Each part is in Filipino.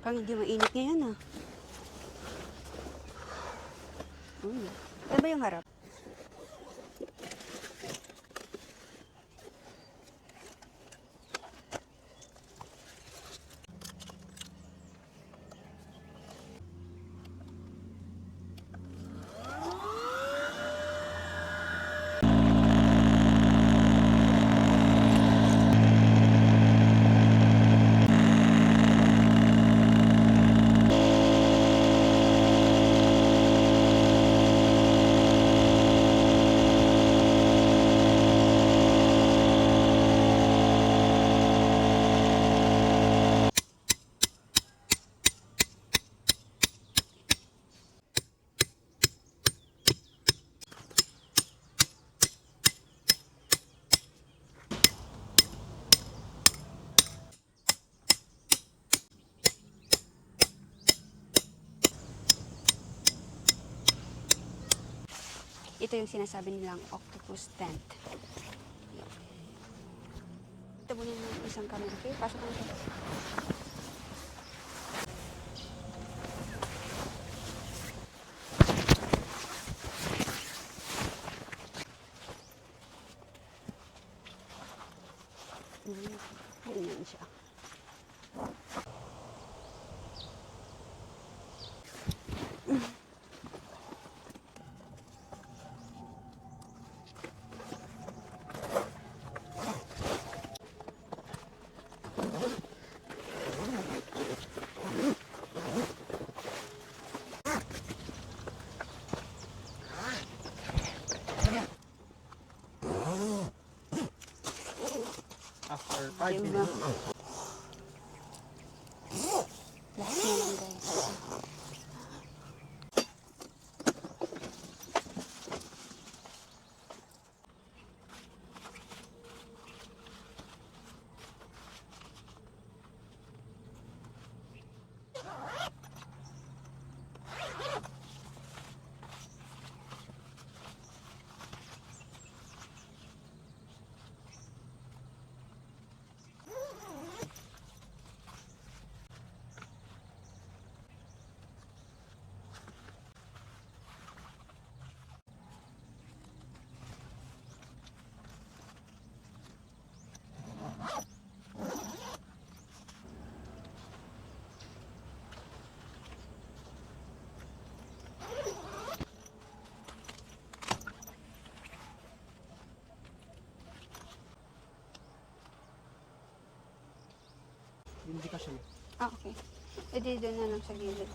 Parang hindi mainit ngayon ah. Ano ba yung harap? Ito yung sinasabi nilang octopus tent. Ito mo yung isang camera. Okay, pasok mo ito. Ganyan siya. After 5 Diba? minutes. Last na lang guys. Hindi ka siya. Ah, okay. E di doon na lang sa gilid.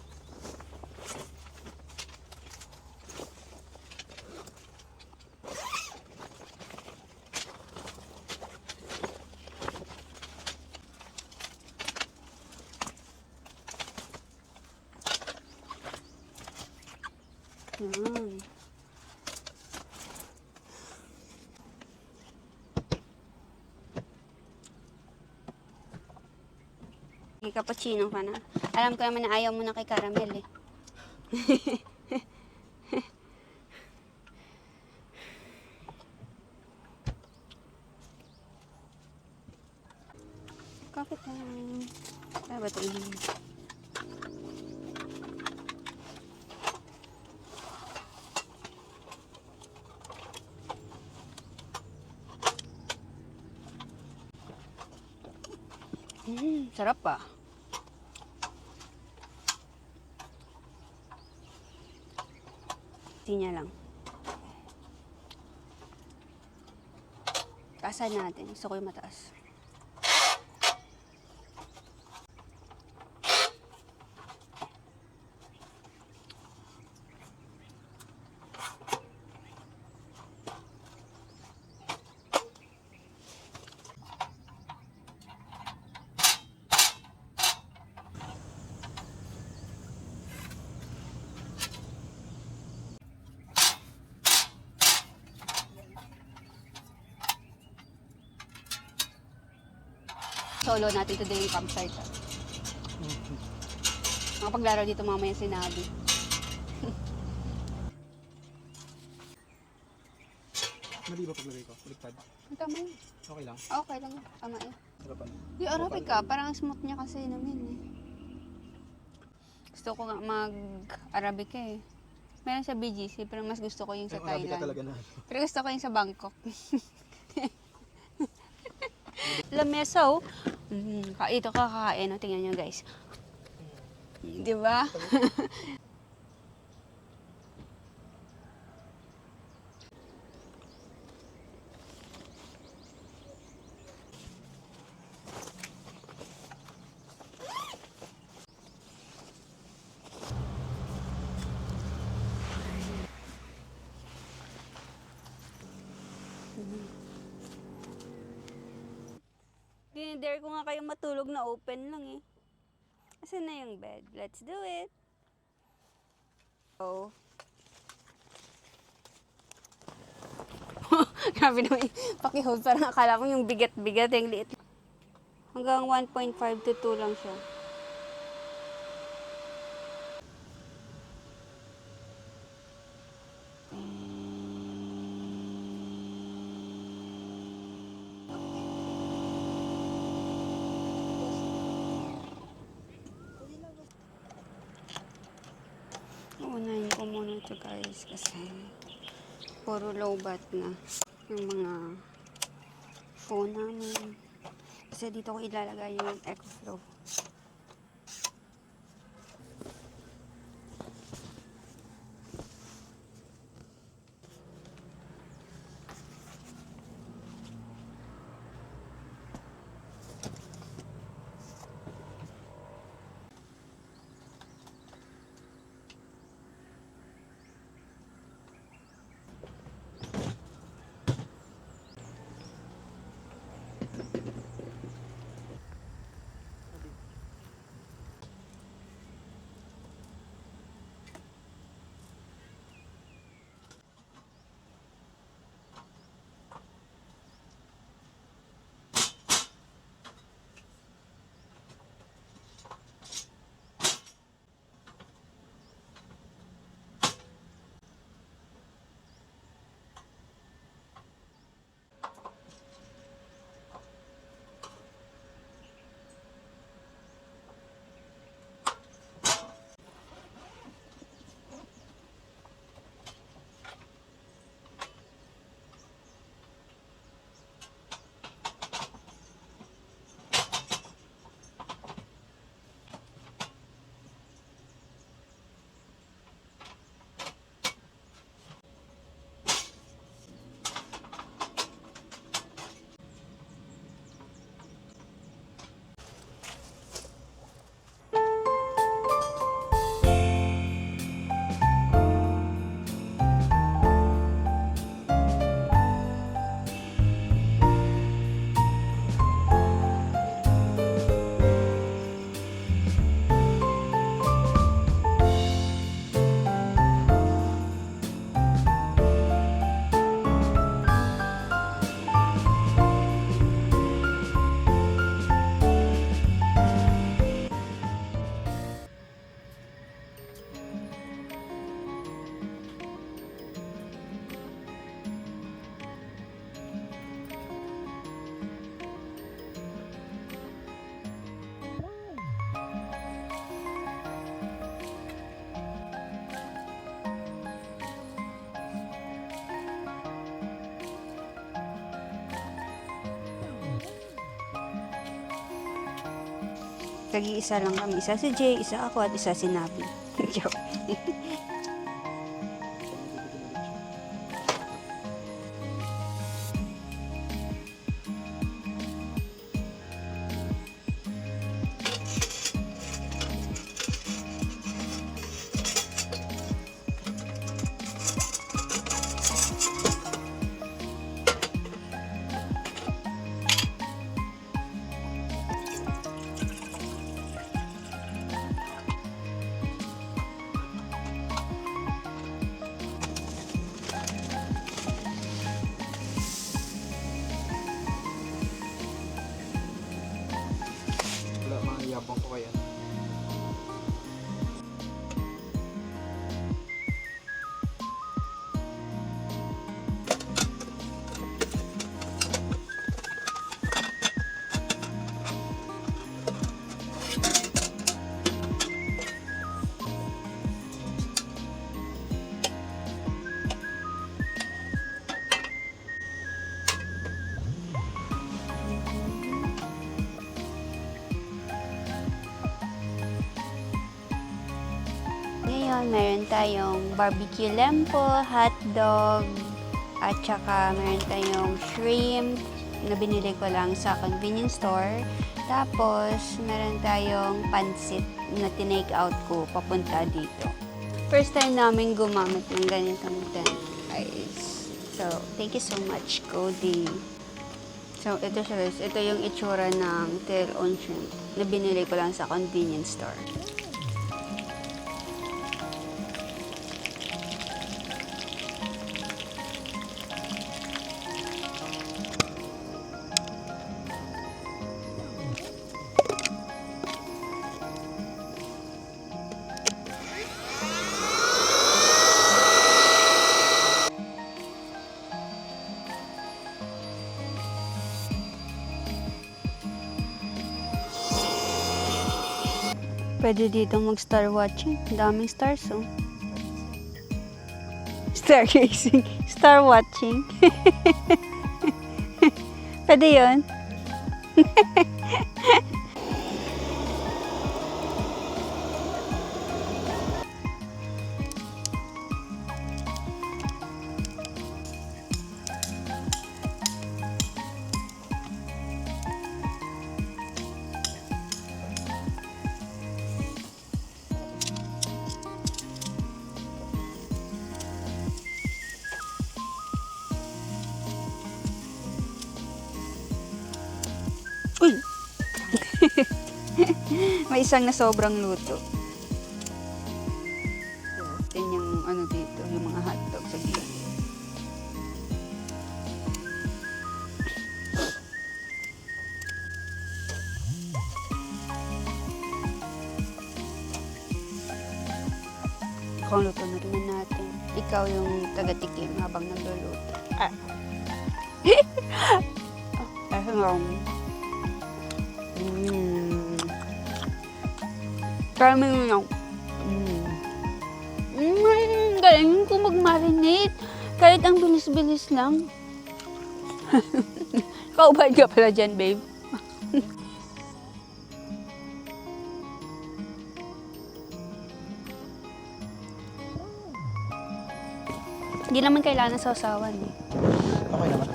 Yan. Cappuccino ka na. Alam ko naman na ayaw mo na kay caramel eh. Coffee time. Tama ba ito? Sarap pa. Tinya lang. Taasan natin. Gusto ko yung mataas. Solo natin today yung campsite. Makapaglaro dito mamaya si Nabi. Mali ba paglagay ko? Baliktad. Tama yun. Okay lang. Okay lang. Tama yun. Harapan. Di, arabi ka. Parang smooth niya kasi namin eh. Gusto ko nga mag-Arabic eh. Meron sa BGC, pero mas gusto ko yung sa Ay, Arabica Thailand. talaga na. Pero gusto ko yung sa Bangkok. Lamesa, oh. Ito kakain, oh. Tingnan nyo, guys. Di ba? Dinidare ko nga kayo matulog na open lang eh. Asan na yung bed? Let's do it. Oh. Grabe naman yung paki-hold. Parang akala ko yung bigat-bigat. Yung liit. Hanggang 1.5 to 2 lang siya. Uunahin ko muna ito guys kasi puro low bat na yung mga phone namin. Kasi dito ko ilalagay yung EcoFlow. Tag-iisa lang kami. Isa si Jay, isa ako, at isa si Nabi. Joke. meron tayong barbecue lempo, hotdog, at saka meron tayong shrimp na binili ko lang sa convenience store. Tapos, meron tayong pansit na tinake out ko papunta dito. First time namin gumamit ng ganitong tent, guys. So, thank you so much, Cody. So, ito siya guys. Ito yung itsura ng tail on shrimp na binili ko lang sa convenience store. Pwede dito mag-star watching. Daming stars, oh. Stargazing. Star watching. Pwede yun. Uy! May isang na sobrang luto. Yan yung ano dito, yung mga hotdog sa gilid. Kung luto na rin natin. Ikaw yung taga-tikim habang nagluluto. Ah. Caramel lang. Galing ko mag-marinate. Kahit ang bilis-bilis lang. Kaubad ka pala dyan, babe. Hindi naman kailangan sa sausawan eh. Okay naman.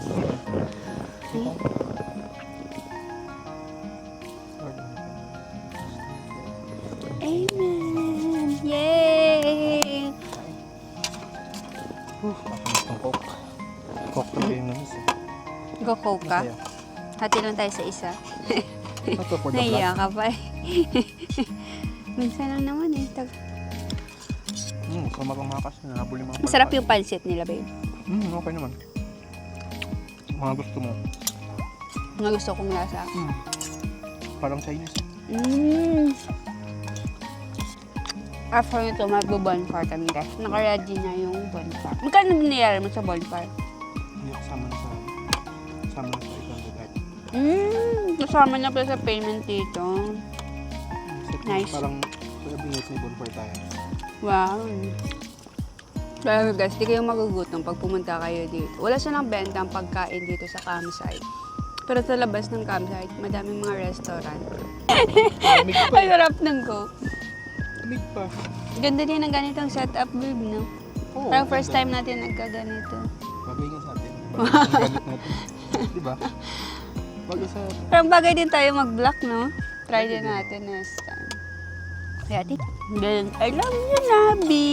Amen! Yay! Itong Coke. Coke talaga yung namis eh. Go-coke ka? Masaya. Hati lang tayo sa isa. Ito for the Naiya vlog. ka pa eh. Minsan lang naman eh. Kung makas na nahabol yung mga Masarap palpal. yung pansit nila, babe. Okay naman. Mga gusto mo. Mga gusto kong lasa. Parang Chinese. After nito, mag-bonfire kami guys. Naka-ready na yung bonfire. Magkano binayari mo sa bonfire? Hindi kasama na sa 800 at. Kasama na pala sa payment dito. Nice. Parang every night may bonfire tayo. Wow. Kaya guys, di kayo magugutom pag pumunta kayo dito. Wala silang benta ang pagkain dito sa campsite. Pero sa labas ng campsite, madaming mga restaurant. Lamig pa Ang sarap ng Coke. Lamig pa. Ganda din ang ganitong setup, babe, no? Oo. Parang first time natin nagkaganito. Bagay nga sa atin. Bagay sa galit natin. Diba? Bagay sa... Parang bagay din tayo mag-vlog, no? Try din natin next time. Kaya, ganun. I love you, Nabi!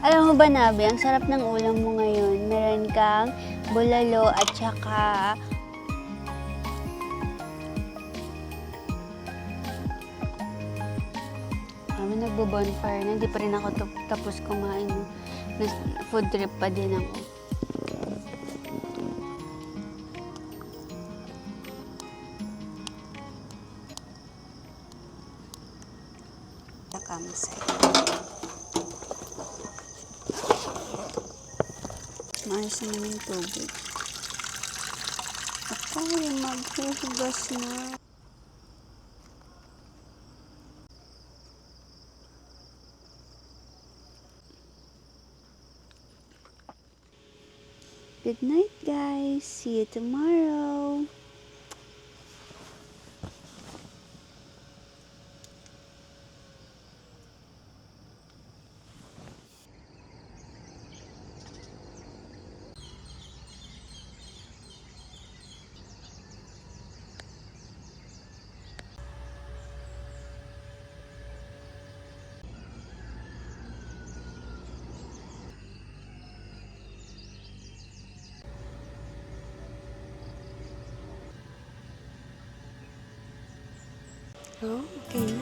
Alam mo ba, Nabi, ang sarap ng ulam mo ngayon. Meron kang bulalo at saka kami nagbo-bonfire na. Hindi pa rin ako tapos kumain. No? Food trip pa din ako. Sa campsite. Maayos naman yung tubig. Ako yung maghuhugas na. Good night, guys. See you tomorrow. Oh, okay na.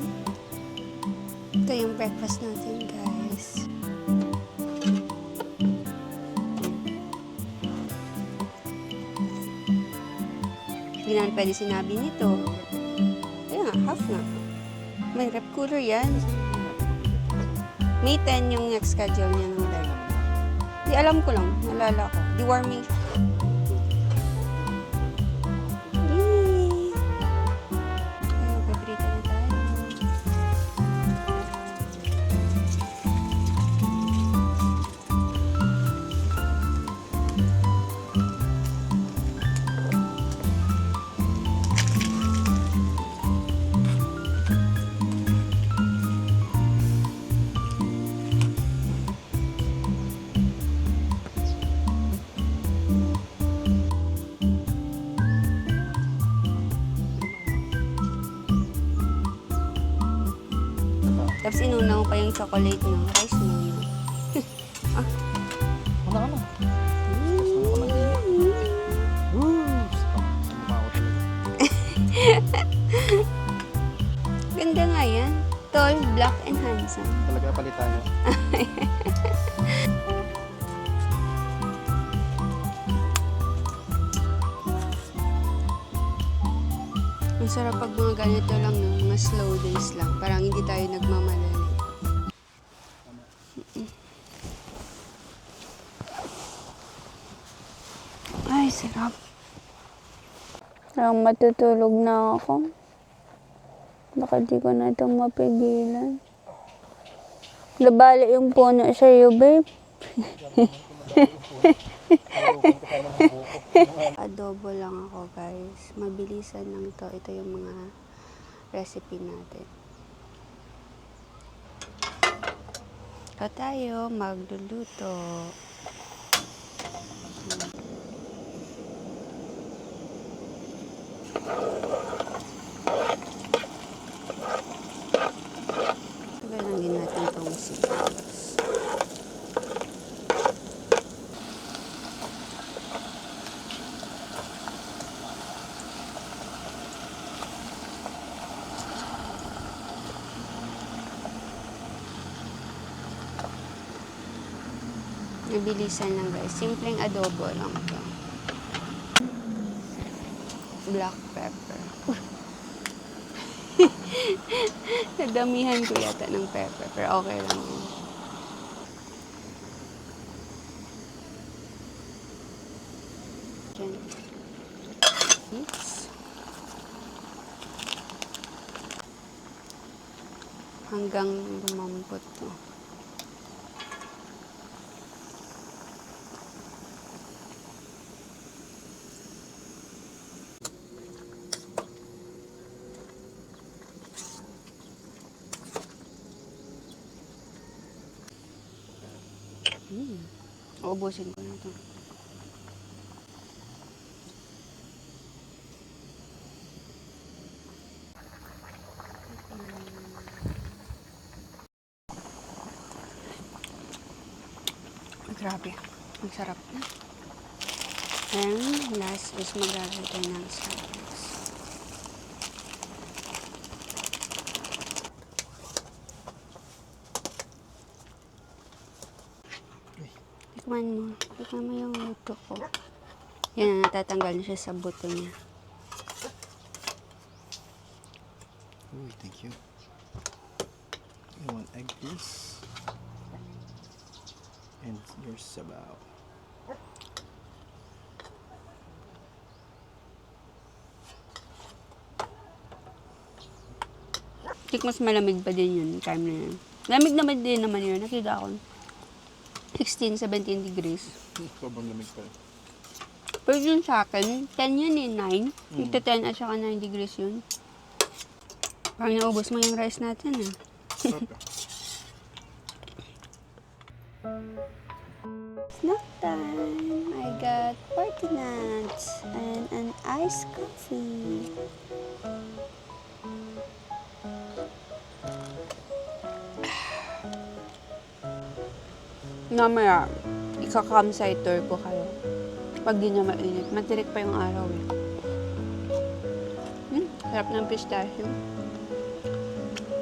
Ito yung breakfast natin, guys. Hindi naman pwede sinabi nito. Kaya nga, half nga. May rep cooler yan. May 10 yung next schedule niya ng live. Di alam ko lang, nalala ko. Dewarming. Yay! Kaya paborito na tayo. Tapos inunaw pa yung chocolate ng rice mo. Wala ka na. Gusto mo ka mag-ingat. Sumukha ako talaga. Ganda nga yan. Tall, black, and handsome. Talaga palitan niya. Ang sarap pag mga ganito lang, no? Mga slow days lang. Parang hindi tayo nagmamadali. Ay, sarap. Parang matutulog na ako. Baka di ko na itong mapigilan. Labali yung puno sa'yo, babe. Adobo lang ako, guys. Mabilisan lang to. Ito yung mga recipe natin. Ito tayo magluluto. Tagalangin natin itong sibuyas. Nabilisan lang, guys. Simpleng adobo lang to. Black pepper. Nadamihan ko yata ng pepper, pero okay lang yun. Diyan. Oops. Hanggang lumambot to. Uubusin ko na ito. Grabe. Ang sarap na. And last is maglalagay ng sauce. Tikman mo. Tikman mo yung luto ko. Yan, natatanggal na siya sa buto niya. Uy, thank you. You want egg, please? And your sabaw. Mas malamig pa din yun, time na yun. Lamig naman din naman yun. Nakita ko. 16, 17 degrees. Sobrang lamig pa rin. Pero yun sa akin, 10 yun eh, 9. Ito 10 at saka 9 degrees yun. Parang naubos mo yung rice natin ah. Sarap ka. Snack time! I got party nuts and an iced coffee. Namaya, ika-campsite tour ko kayo. Pag di na mainit, matirik pa yung araw eh. Sarap ng pistachio.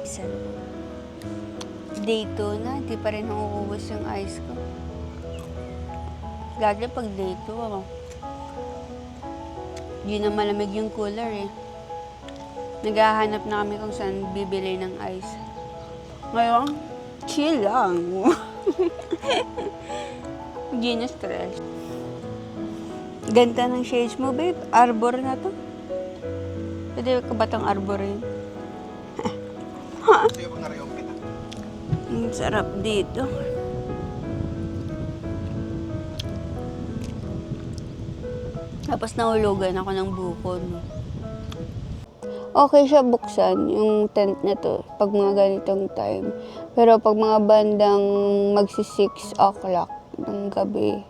pixel. Day 2 na, di pa rin nauubos yung ice ko. Lagi pag day 2, di na malamig yung cooler eh. Naghahanap na kami kung saan bibili ng ice. Ngayon, chill lang. Hindi na stress. Ganda ng shades mo, babe. Arbor na to. Pwede ka ba itong arbor yun? Sige pag narayong kita. Ang sarap dito. Tapos nahulugan ako ng buko, no? Okay siya buksan, yung tent na to, pag mga ganitong time. Pero pag mga bandang magsi 6 o'clock ng gabi,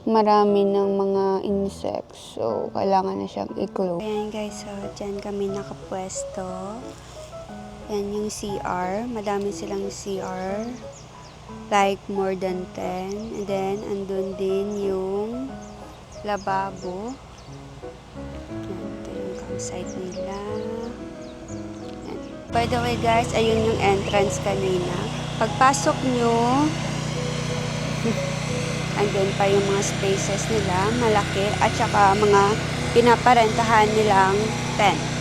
marami ng mga insects. So, kailangan na siyang i-close. Ayan guys, so dyan kami nakapwesto. Yan yung CR. Madami silang CR. Like more than 10. And then, andun din yung lababo. Yan, ito yung campsite nila. Yan. By the way guys, ayun yung entrance kanina. Pagpasok nyo, andun pa yung mga spaces nila, malaki, at saka mga pinaparentahan nilang tent.